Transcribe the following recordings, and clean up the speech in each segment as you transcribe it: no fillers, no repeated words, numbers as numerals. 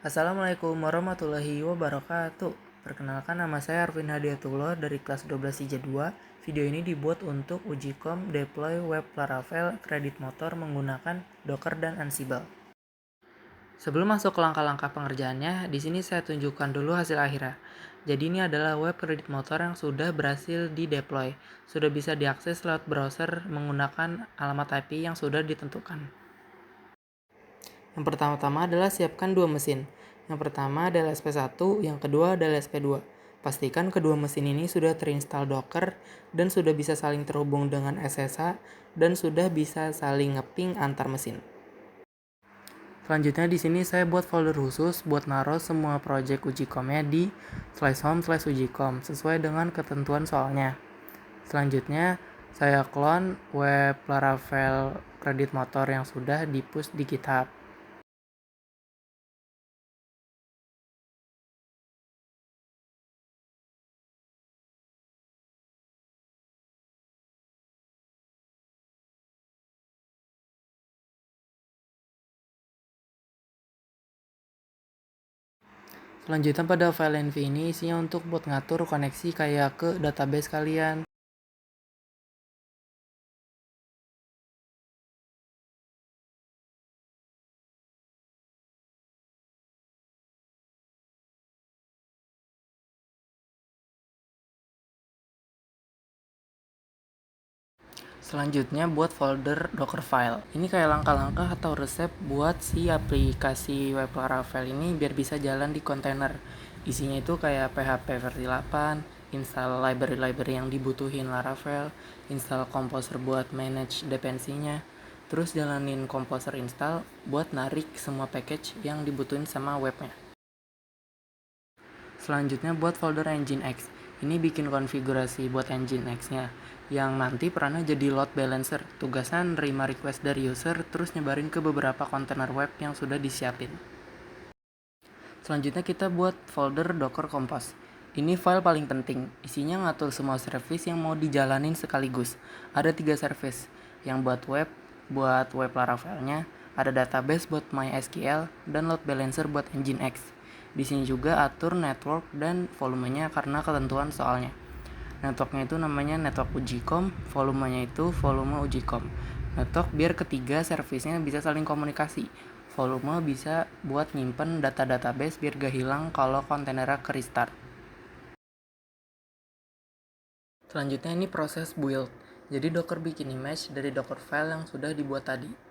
Assalamualaikum warahmatullahi wabarakatuh. Perkenalkan, nama saya Arvin Hadiatullah dari kelas 12 IJ 2. Video ini dibuat untuk uji kom deploy web Laravel kredit motor menggunakan Docker dan Ansible. Sebelum masuk ke langkah-langkah pengerjaannya, di sini saya tunjukkan dulu hasil akhirnya. Jadi ini adalah web kredit motor yang sudah berhasil di-deploy. Sudah bisa diakses lewat browser menggunakan alamat IP yang sudah ditentukan. Yang pertama-tama adalah siapkan dua mesin. Yang pertama adalah SP1, yang kedua adalah SP2. Pastikan kedua mesin ini sudah terinstall Docker dan sudah bisa saling terhubung dengan SSH dan sudah bisa saling ngeping antar mesin. Selanjutnya di sini saya buat folder khusus buat naruh semua project ujikomnya di /home/ujikom sesuai dengan ketentuan soalnya. Selanjutnya saya clone web Laravel kredit motor yang sudah di-push di GitHub. Selanjutnya pada file env ini isinya untuk buat ngatur koneksi kayak ke database kalian. Selanjutnya buat folder docker file. Ini kayak langkah-langkah atau resep buat si aplikasi web Laravel ini biar bisa jalan di kontainer. Isinya itu kayak PHP versi 8, install library-library yang dibutuhin Laravel, install Composer buat manage dependensinya, terus jalanin Composer install buat narik semua package yang dibutuhin sama webnya. Selanjutnya buat folder Nginx. Ini bikin konfigurasi buat Nginx-nya yang nanti perannya jadi load balancer. Tugasnya nerima request dari user terus nyebarin ke beberapa kontainer web yang sudah disiapin. Selanjutnya kita buat folder Docker Compose. Ini file paling penting. Isinya ngatur semua service yang mau dijalanin sekaligus. Ada 3 service. Yang buat web Laravelnya, ada database buat MySQL, dan load balancer buat Nginx. Di sini juga atur network dan volumenya karena ketentuan soalnya. Networknya itu namanya network ujikom, volumenya itu volume ujikom. Network biar ketiga servisnya bisa saling komunikasi. Volume bisa buat nyimpen data database biar gak hilang kalau kontainernya ke restart. Selanjutnya ini proses build. Jadi Docker bikin image dari Docker file yang sudah dibuat tadi.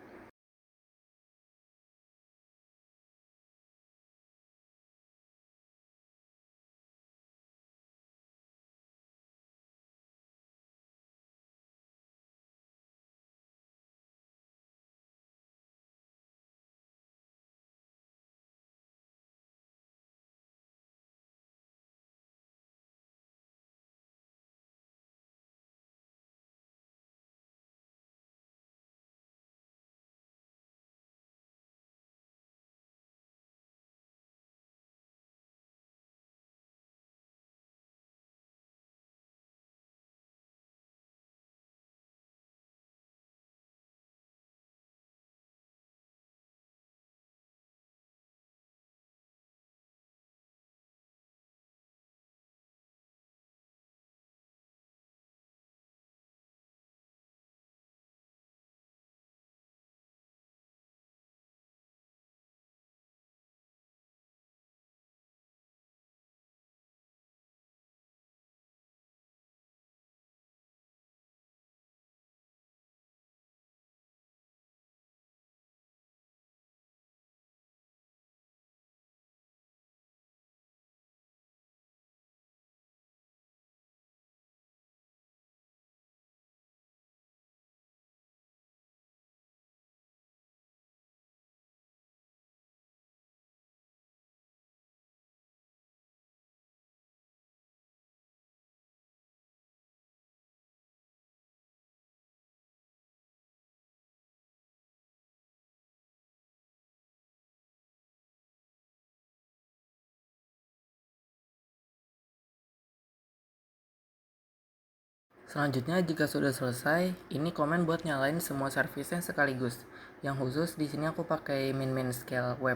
Selanjutnya jika sudah selesai, ini komen buat nyalain semua servisnya sekaligus. Yang khusus di sini aku pakai min scale web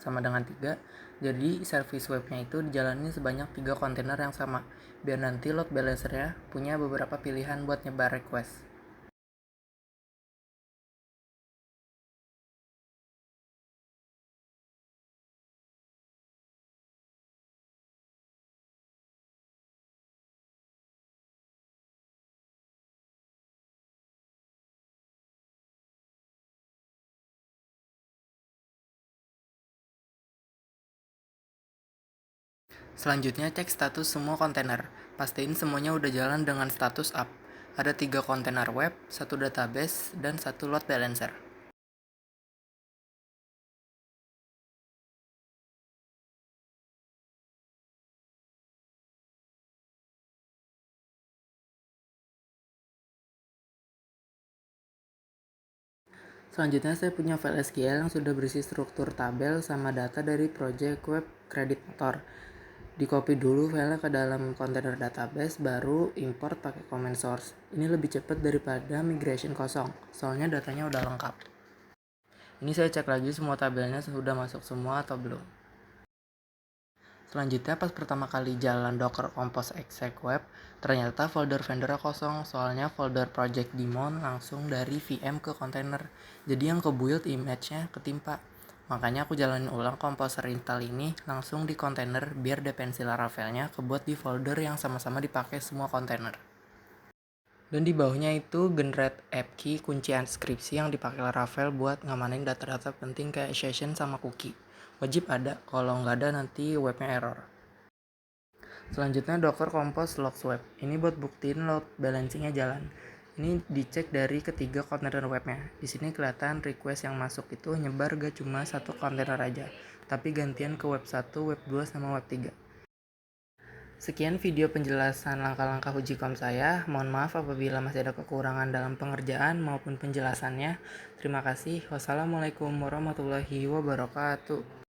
sama dengan 3. Jadi service webnya itu dijalani sebanyak 3 kontainer yang sama, biar nanti load balancernya punya beberapa pilihan buat nyebar request. Selanjutnya cek status semua kontainer. Pastiin semuanya udah jalan dengan status up. Ada 3 kontainer web, 1 database, dan 1 load balancer. Selanjutnya saya punya file SQL yang sudah berisi struktur tabel sama data dari project web kredit motor. Di copy dulu filenya ke dalam kontainer database, baru import pakai command source. Ini lebih cepat daripada migration kosong, soalnya datanya udah lengkap. Ini saya cek lagi semua tabelnya sudah masuk semua atau belum. Selanjutnya pas pertama kali jalan docker compose exec web, ternyata folder vendornya kosong, soalnya folder project daemon langsung dari VM ke kontainer. Jadi yang ke build image-nya ketimpa. Makanya aku jalanin ulang composer install ini langsung di kontainer biar dependensi Laravel-nya kebuat di folder yang sama-sama dipakai semua kontainer. Dan di bawahnya itu generate app key kunci anskripsi yang dipakai Laravel buat ngamanin data-data penting kayak session sama cookie. Wajib ada, kalau nggak ada nanti webnya error. Selanjutnya Docker Compose Logs Web. Ini buat buktiin load balancingnya jalan. Ini dicek dari ketiga kontainer webnya. Di sini kelihatan request yang masuk itu nyebar gak cuma satu kontainer aja, tapi gantian ke web 1, web 2, sama web 3. Sekian video penjelasan langkah-langkah ujikom saya. Mohon maaf apabila masih ada kekurangan dalam pengerjaan maupun penjelasannya. Terima kasih. Wassalamualaikum warahmatullahi wabarakatuh.